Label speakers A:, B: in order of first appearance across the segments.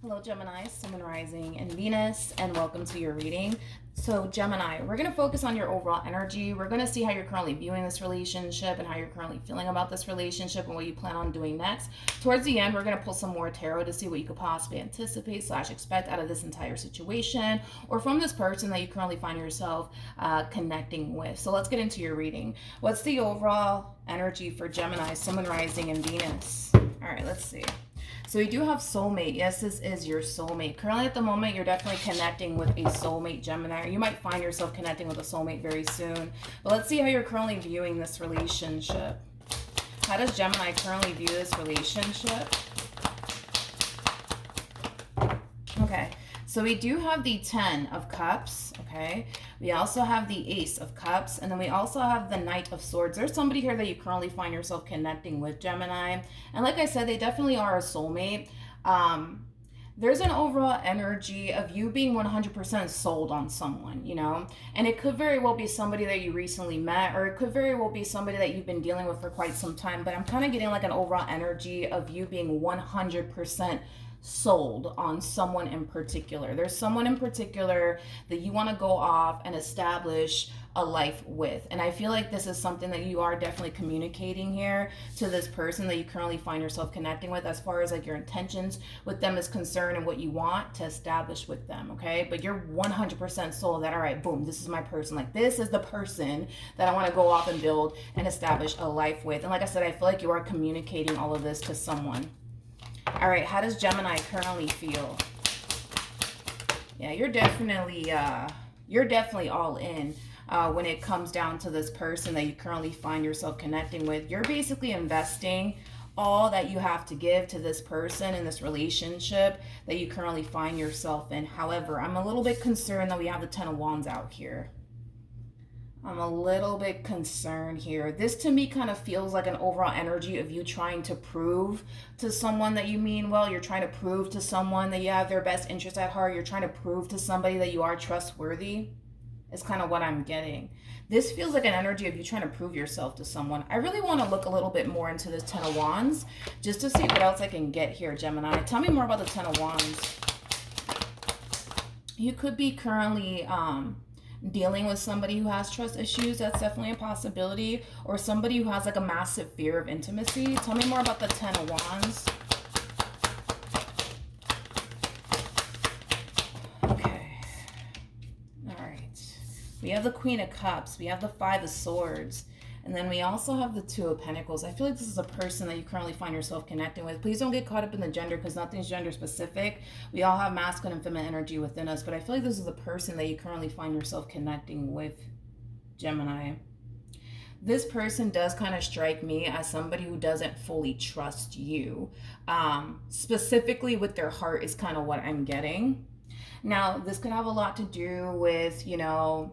A: Hello Gemini, Sun, Moon, Rising, and Venus, and welcome to your reading. So Gemini, we're going to focus on your overall energy. We're going to see how you're currently viewing this relationship and how you're currently feeling about this relationship and what you plan on doing next. Towards the end, we're going to pull some more tarot to see what you could possibly anticipate / expect out of this entire situation or from this person that you currently find yourself connecting with. So let's get into your reading. What's the overall energy for Gemini, Sun, Moon, Rising, and Venus? All right, let's see. So we do have soulmate. Yes, this is your soulmate. Currently at the moment, you're definitely connecting with a soulmate, Gemini. You might find yourself connecting with a soulmate very soon. But let's see how you're currently viewing this relationship. How does Gemini currently view this relationship? Okay, so we do have the 10 of Cups, okay? We also have the Ace of Cups, and then we also have the Knight of Swords. There's somebody here that you currently find yourself connecting with, Gemini. And like I said, they definitely are a soulmate. There's an overall energy of you being 100% sold on someone, you know? And it could very well be somebody that you recently met, or it could very well be somebody that you've been dealing with for quite some time. But I'm kind of getting like an overall energy of you being 100% sold on someone in particular. There's someone in particular that you want to go off and establish a life with. And I feel like this is something that you are definitely communicating here to this person that you currently find yourself connecting with, as far as like your intentions with them is concerned and what you want to establish with them, okay? But you're 100% sold that, all right, boom, this is my person. Like, this is the person that I want to go off and build and establish a life with. And like I said, I feel like you are communicating all of this to someone. All right, how does Gemini currently feel? Yeah, you're definitely all in when it comes down to this person that you currently find yourself connecting with. You're basically investing all that you have to give to this person in this relationship that you currently find yourself in. However, I'm a little bit concerned that we have the 10 of Wands out here. I'm a little bit concerned here. This to me kind of feels like an overall energy of you trying to prove to someone that you mean well. You're trying to prove to someone that you have their best interest at heart. You're trying to prove to somebody that you are trustworthy. Is kind of what I'm getting. This feels like an energy of you trying to prove yourself to someone. I really want to look a little bit more into this 10 of Wands just to see what else I can get here, Gemini. Tell me more about the 10 of Wands. You could be currently dealing with somebody who has trust issues. That's definitely a possibility. Or somebody who has like a massive fear of intimacy. Tell me more about the 10 of Wands. Okay. All right. We have the Queen of Cups. We have the 5 of Swords. And then we also have the 2 of Pentacles. I feel like this is a person that you currently find yourself connecting with. Please don't get caught up in the gender, because nothing's gender specific. We all have masculine and feminine energy within us. But I feel like this is the person that you currently find yourself connecting with, Gemini. This person does kind of strike me as somebody who doesn't fully trust you. Specifically with their heart is kind of what I'm getting. Now, this could have a lot to do with, you know,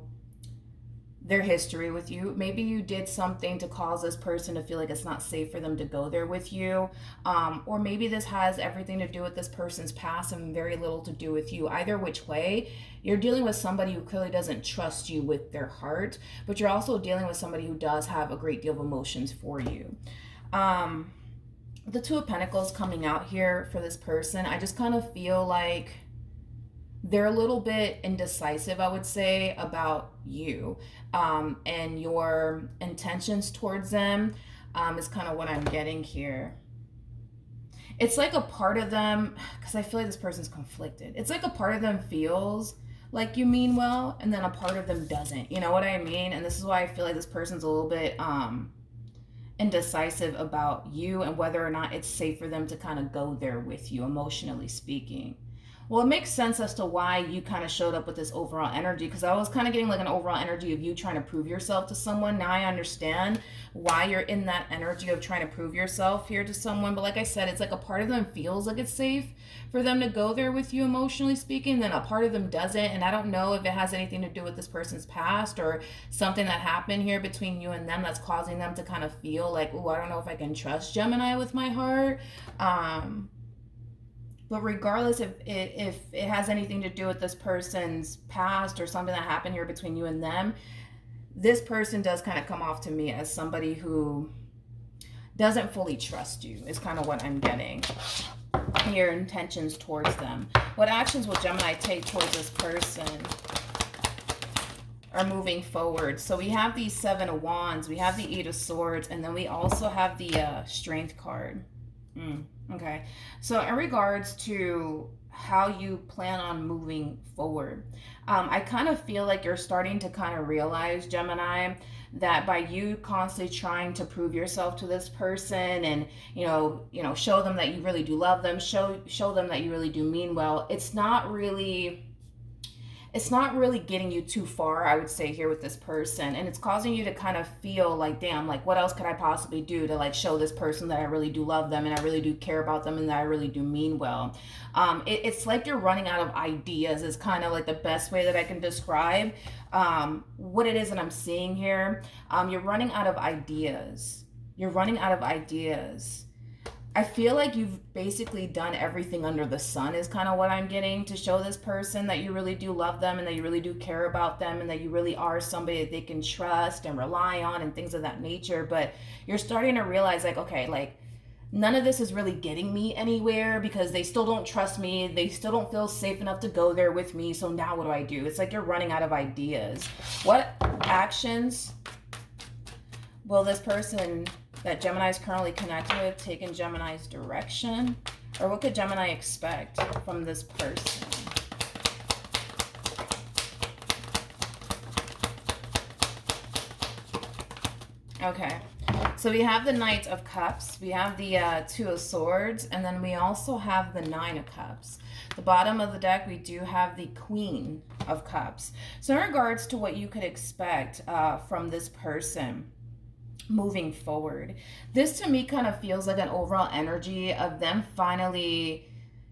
A: their history with you. Maybe you did something to cause this person to feel like it's not safe for them to go there with you. Or maybe this has everything to do with this person's past and very little to do with you. Either which way, you're dealing with somebody who clearly doesn't trust you with their heart, but you're also dealing with somebody who does have a great deal of emotions for you. The 2 of Pentacles coming out here for this person, I just kind of feel like they're a little bit indecisive, I would say, about you and your intentions towards them is kind of what I'm getting here. It's like a part of them, because I feel like this person's conflicted. It's like a part of them feels like you mean well, and then a part of them doesn't. You know what I mean? And this is why I feel like this person's a little bit indecisive about you and whether or not it's safe for them to kind of go there with you, emotionally speaking. Well, it makes sense as to why you kind of showed up with this overall energy, because I was kind of getting like an overall energy of you trying to prove yourself to someone. Now I understand why you're in that energy of trying to prove yourself here to someone. But like I said, it's like a part of them feels like it's safe for them to go there with you, emotionally speaking, then a part of them doesn't. And I don't know if it has anything to do with this person's past or something that happened here between you and them that's causing them to kind of feel like, oh, I don't know if I can trust Gemini with my heart. But regardless if it has anything to do with this person's past or something that happened here between you and them, this person does kind of come off to me as somebody who doesn't fully trust you, is kind of what I'm getting. your intentions towards them. What actions will Gemini take towards this person are moving forward? So we have the Seven of Wands, we have the Eight of Swords, and then we also have the Strength card. Okay, so in regards to how you plan on moving forward, I kind of feel like you're starting to kind of realize, Gemini, that by you constantly trying to prove yourself to this person and show them that you really do love them, show them that you really do mean well, it's not really getting you too far, I would say, here with this person. And it's causing you to kind of feel like, damn, like what else could I possibly do to like show this person that I really do love them and I really do care about them and that I really do mean well. It's like you're running out of ideas is kind of like the best way that I can describe what it is that I'm seeing here. You're running out of ideas. You're running out of ideas. I feel like you've basically done everything under the sun is kind of what I'm getting, to show this person that you really do love them and that you really do care about them and that you really are somebody that they can trust and rely on and things of that nature. But you're starting to realize like, okay, like none of this is really getting me anywhere because they still don't trust me. They still don't feel safe enough to go there with me. So now what do? It's like you're running out of ideas. What actions will this person that Gemini is currently connected with take in Gemini's direction? Or what could Gemini expect from this person? Okay, so we have the Knight of Cups, we have the Two of Swords, and then we also have the Nine of Cups. The bottom of the deck, we do have the Queen of Cups. So in regards to what you could expect from this person moving forward, this to me kind of feels like an overall energy of them finally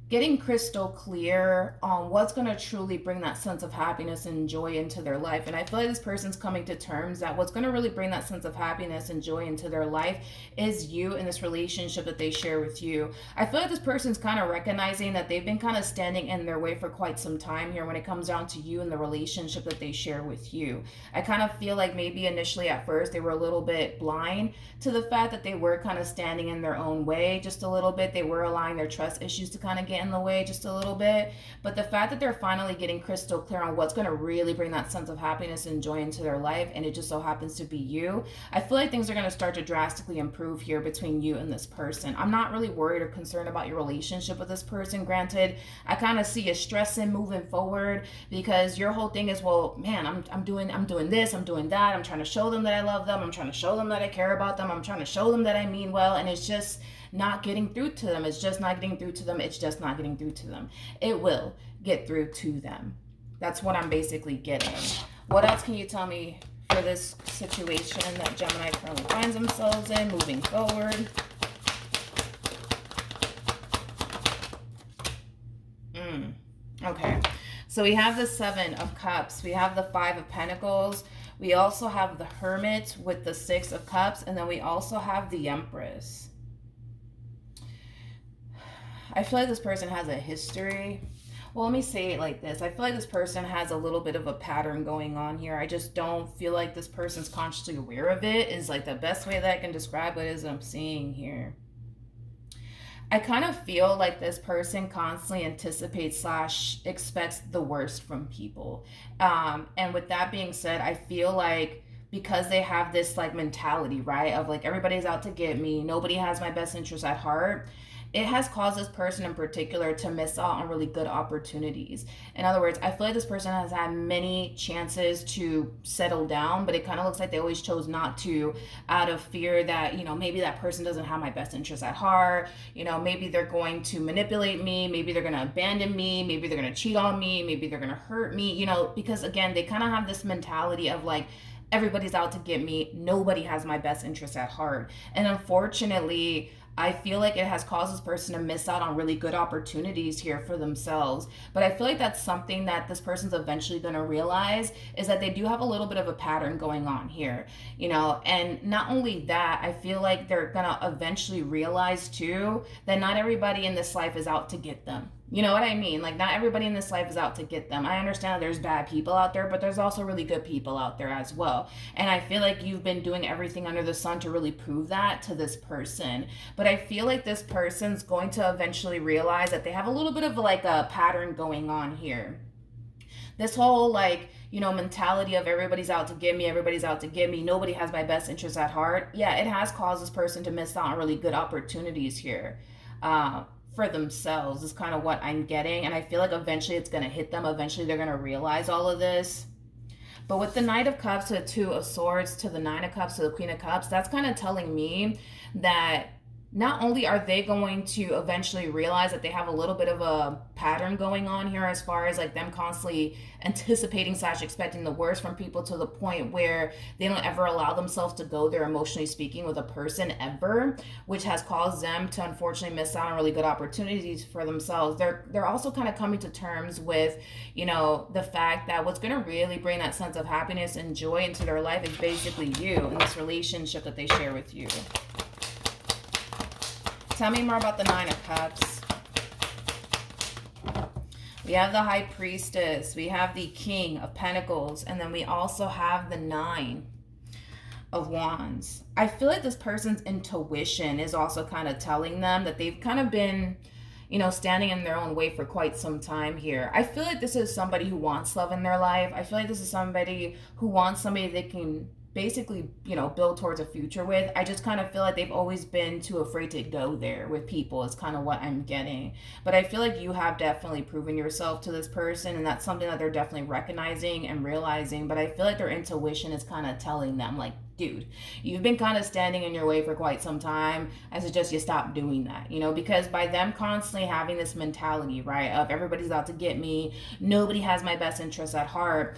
A: getting crystal clear on what's going to truly bring that sense of happiness and joy into their life. And I feel like this person's coming to terms that what's going to really bring that sense of happiness and joy into their life is you and this relationship that they share with you. I feel like this person's kind of recognizing that they've been kind of standing in their way for quite some time here when it comes down to you and the relationship that they share with you. I kind of feel like maybe initially at first they were a little bit blind to the fact that they were kind of standing in their own way just a little bit. They were allowing their trust issues to kind of get in the way just a little bit, but the fact that they're finally getting crystal clear on what's going to really bring that sense of happiness and joy into their life, and it just so happens to be you, I feel like things are going to start to drastically improve here between you and this person. I'm not really worried or concerned about your relationship with this person. Granted, I kind of see you stressing moving forward because your whole thing is, well, man, I'm doing this, I'm doing that, I'm trying to show them that I love them, I'm trying to show them that I care about them, I'm trying to show them that I mean well, and it's just not getting through to them. It's just not getting through to them. It's just not getting through to them. It will get through to them. That's what I'm basically getting. What else can you tell me for this situation that Gemini currently finds themselves in moving forward? Okay, so we have the Seven of Cups. We have the Five of Pentacles. We also have the Hermit with the Six of Cups. And then we also have the Empress. I feel like this person has a history. Well, let me say it like this. I feel like this person has a little bit of a pattern going on here. I just don't feel like this person's consciously aware of it, is like the best way that I can describe what it is I'm seeing here. I kind of feel like this person constantly anticipates / expects the worst from people. And with that being said, I feel like because they have this like mentality, right, of like everybody's out to get me, nobody has my best interest at heart, it has caused this person in particular to miss out on really good opportunities. In other words, I feel like this person has had many chances to settle down, but it kind of looks like they always chose not to out of fear that, maybe that person doesn't have my best interest at heart. Maybe they're going to manipulate me. Maybe they're going to abandon me. Maybe they're going to cheat on me. Maybe they're going to hurt me, because again, they kind of have this mentality of like, everybody's out to get me. Nobody has my best interest at heart. And unfortunately, I feel like it has caused this person to miss out on really good opportunities here for themselves. But I feel like that's something that this person's eventually going to realize, is that they do have a little bit of a pattern going on here, and not only that, I feel like they're going to eventually realize too that not everybody in this life is out to get them. You know what I mean? Like, not everybody in this life is out to get them. I understand that there's bad people out there, but there's also really good people out there as well. And I feel like you've been doing everything under the sun to really prove that to this person. But I feel like this person's going to eventually realize that they have a little bit of like a pattern going on here. This whole like, you know, mentality of everybody's out to get me, everybody's out to get me, nobody has my best interest at heart. Yeah, it has caused this person to miss out on really good opportunities here. For themselves is kind of what I'm getting, and I feel like eventually it's going to hit them. Eventually they're going to realize all of this. But with the Knight of Cups to the Two of Swords to the Nine of Cups to the Queen of Cups, that's kind of telling me that not only are they going to eventually realize that they have a little bit of a pattern going on here as far as like them constantly anticipating / expecting the worst from people to the point where they don't ever allow themselves to go there emotionally speaking with a person ever, which has caused them to unfortunately miss out on really good opportunities for themselves. They're also kind of coming to terms with, you know, the fact that what's going to really bring that sense of happiness and joy into their life is basically you and this relationship that they share with you. Tell me more about the Nine of Cups. We have the High Priestess. We have the King of Pentacles. And then we also have the Nine of Wands. I feel like this person's intuition is also kind of telling them that they've kind of been, you know, standing in their own way for quite some time here. I feel like this is somebody who wants love in their life. I feel like this is somebody who wants somebody they can basically, you know, build towards a future with. I just kind of feel like they've always been too afraid to go there with people is kind of what I'm getting. But I feel like you have definitely proven yourself to this person, and that's something that they're definitely recognizing and realizing. But I feel like their intuition is kind of telling them like, dude, you've been kind of standing in your way for quite some time. I suggest you stop doing that, you know, because by them constantly having this mentality, right, of everybody's out to get me, nobody has my best interests at heart,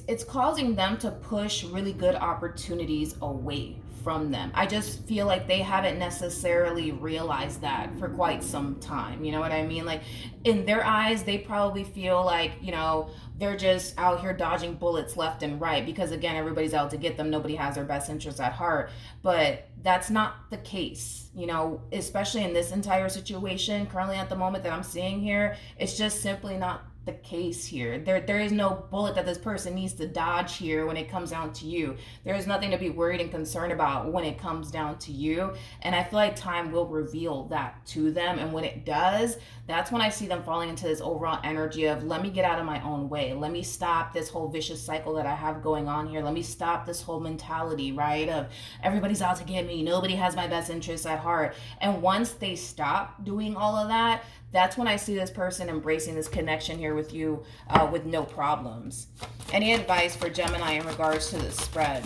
A: it's causing them to push really good opportunities away from them. I just feel like they haven't necessarily realized that for quite some time. You know what I mean? Like in their eyes, they probably feel like, you know, they're just out here dodging bullets left and right because again, everybody's out to get them. Nobody has their best interests at heart, but that's not the case, you know, especially in this entire situation currently at the moment that I'm seeing here. It's just simply not the case here. There is no bullet that this person needs to dodge here when it comes down to you. There is nothing to be worried and concerned about when it comes down to you. And I feel like time will reveal that to them. And when it does, that's when I see them falling into this overall energy of let me get out of my own way. Let me stop this whole vicious cycle that I have going on here. Let me stop this whole mentality, right? Of everybody's out to get me. Nobody has my best interests at heart. And once they stop doing all of that, that's when I see this person embracing this connection here with you with no problems. Any advice for Gemini in regards to this spread?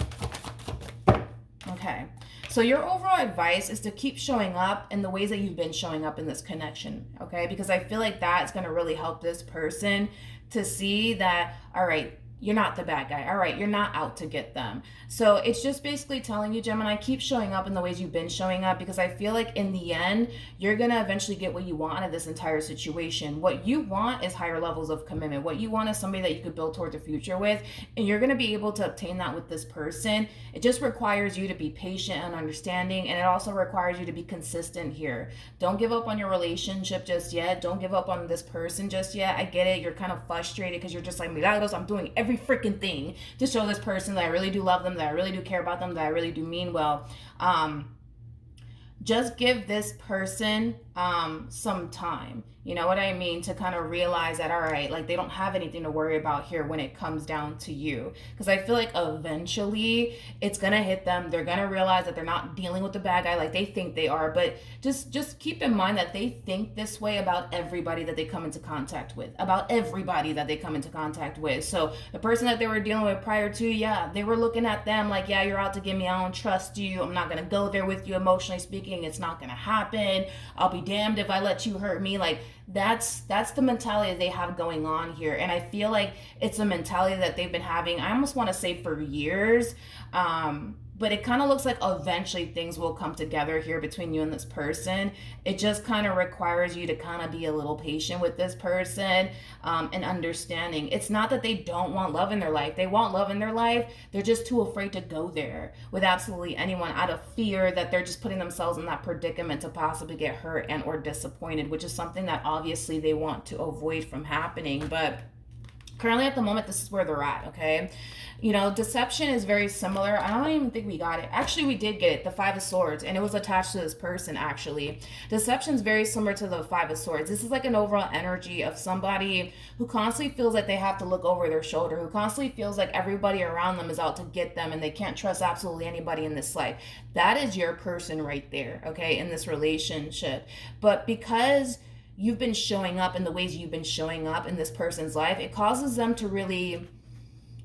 A: Okay. So your overall advice is to keep showing up in the ways that you've been showing up in this connection, okay? Because I feel like that's going to really help this person to see that, all right, you're not the bad guy. All right, you're not out to get them. So it's just basically telling you, Gemini, keep showing up in the ways you've been showing up, because I feel like in the end, you're going to eventually get what you want out of this entire situation. What you want is higher levels of commitment. What you want is somebody that you could build towards a future with, and you're going to be able to obtain that with this person. It just requires you to be patient and understanding, and it also requires you to be consistent here. Don't give up on your relationship just yet. Don't give up on this person just yet. I get it. You're kind of frustrated because you're just like, Milagros, I'm doing every freaking thing to show this person that I really do love them, that I really do care about them, that I really do mean well. Just give this person some time. You know what I mean? To kind of realize that, all right, like they don't have anything to worry about here when it comes down to you. Because I feel like eventually it's going to hit them. They're going to realize that they're not dealing with the bad guy like they think they are. But just keep in mind that they think this way about everybody that they come into contact with. About everybody that they come into contact with. So the person that they were dealing with prior to, yeah, they were looking at them like, yeah, you're out to get me. I don't trust you. I'm not going to go there with you emotionally speaking. It's not going to happen. I'll be damned if I let you hurt me. Like, that's the mentality they have going on here. And I feel like it's a mentality that they've been having, I almost want to say for years. but it kind of looks like eventually things will come together here between you and this person. It just kind of requires you to kind of be a little patient with this person, and understanding. It's not that they don't want love in their life. They want love in their life. They're just too afraid to go there with absolutely anyone out of fear that they're just putting themselves in that predicament to possibly get hurt and or disappointed, which is something that obviously they want to avoid from happening. But currently at the moment, this is where they're at, okay? You know, deception is very similar. I don't even think we got it. Actually, we did get it, the Five of Swords, and it was attached to this person, actually. Deception is very similar to the Five of Swords. This is like an overall energy of somebody who constantly feels like they have to look over their shoulder, who constantly feels like everybody around them is out to get them and they can't trust absolutely anybody in this life. That is your person right there, okay, in this relationship. But because you've been showing up in the ways you've been showing up in this person's life, it causes them to really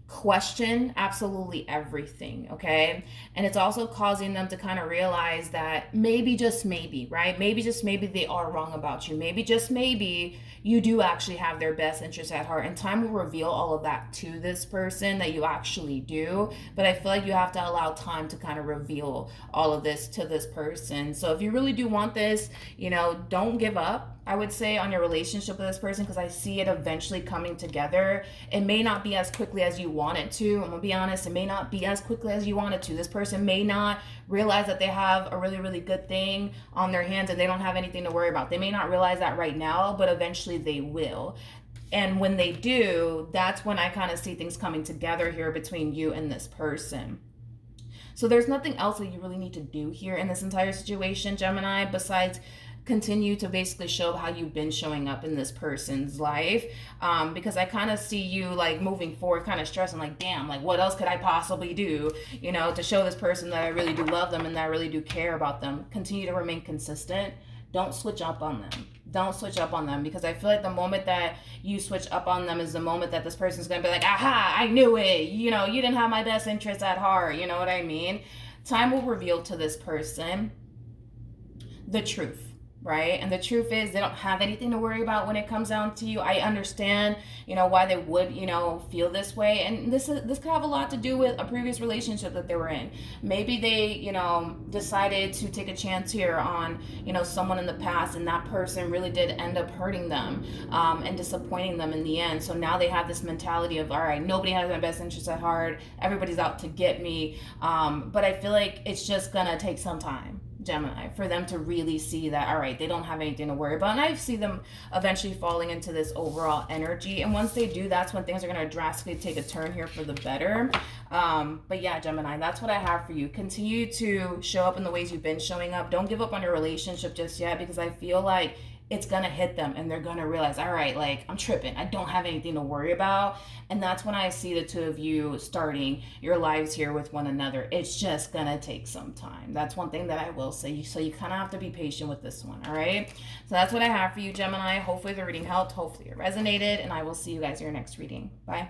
A: question absolutely everything, okay? And it's also causing them to kind of realize that maybe, just maybe, right? Maybe just maybe they are wrong about you. Maybe just maybe you do actually have their best interests at heart. And time will reveal all of that to this person, that you actually do. But I feel like you have to allow time to kind of reveal all of this to this person. So if you really do want this, you know, don't give up, I would say, on your relationship with this person, because I see it eventually coming together. It may not be as quickly as you want it to. I'm gonna be honest, it may not be as quickly as you want it to. This person may not realize that they have a really, really good thing on their hands and they don't have anything to worry about. They may not realize that right now, but eventually they will. And when they do, that's when I kind of see things coming together here between you and this person. So there's nothing else that you really need to do here in this entire situation, Gemini, besides continue to basically show how you've been showing up in this person's life, because I kind of see you like moving forward kind of stressing, like, damn, like what else could I possibly do, you know, to show this person that I really do love them and that I really do care about them. Continue to remain consistent. Don't switch up on them. Don't switch up on them, because I feel like the moment that you switch up on them is the moment that this person's gonna be like, aha, I knew it, you know, you didn't have my best interests at heart, you know what I mean? Time will reveal to this person the truth, right? And the truth is they don't have anything to worry about when it comes down to you. I understand, you know, why they would, you know, feel this way. And this could have a lot to do with a previous relationship that they were in. Maybe they, you know, decided to take a chance here on, you know, someone in the past, and that person really did end up hurting them, and disappointing them in the end. So now they have this mentality of, all right, nobody has my best interests at heart. Everybody's out to get me. But I feel like it's just gonna take some time, Gemini, for them to really see that, all right, they don't have anything to worry about. And I see them eventually falling into this overall energy. And once they do, that's when things are going to drastically take a turn here for the better. But yeah, Gemini, that's what I have for you. Continue to show up in the ways you've been showing up. Don't give up on your relationship just yet, because I feel like it's going to hit them and they're going to realize, all right, like I'm tripping. I don't have anything to worry about. And that's when I see the two of you starting your lives here with one another. It's just going to take some time. That's one thing that I will say. So you kind of have to be patient with this one. All right. So that's what I have for you, Gemini. Hopefully the reading helped. Hopefully it resonated. And I will see you guys in your next reading. Bye.